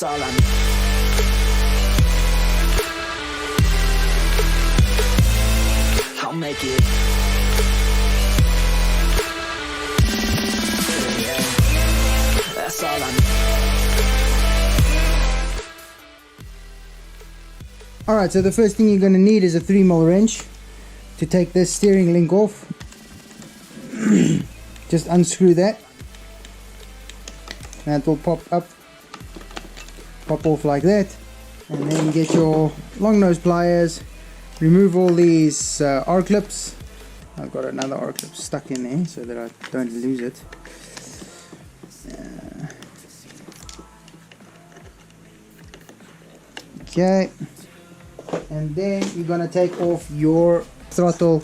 That's all I need. I'll make it. Yeah, that's all I need. Alright, so the first thing you're going to need is a 3mm wrench to take this steering link off. Just unscrew that. That will pop off like that. And then get your long nose pliers. Remove all these R clips. I've got another R clip stuck in there so that I don't lose it. Okay. And then you're gonna take off your throttle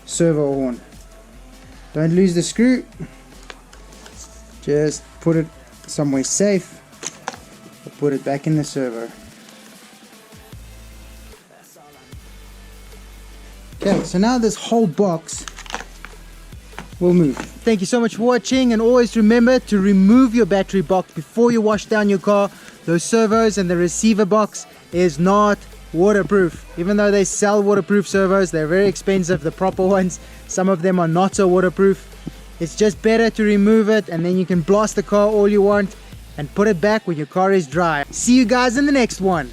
servo horn. Don't lose the screw. Just put it somewhere safe. Or put it back in the servo. Okay, so now this whole box will move. Thank you so much for watching, and always remember to remove your battery box before you wash down your car. Those servos and the receiver box is not waterproof. Even though they sell waterproof servos, they're very expensive, the proper ones. Some of them are not so waterproof. It's just better to remove it, and then you can blast the car all you want and put it back when your car is dry. See you guys in the next one.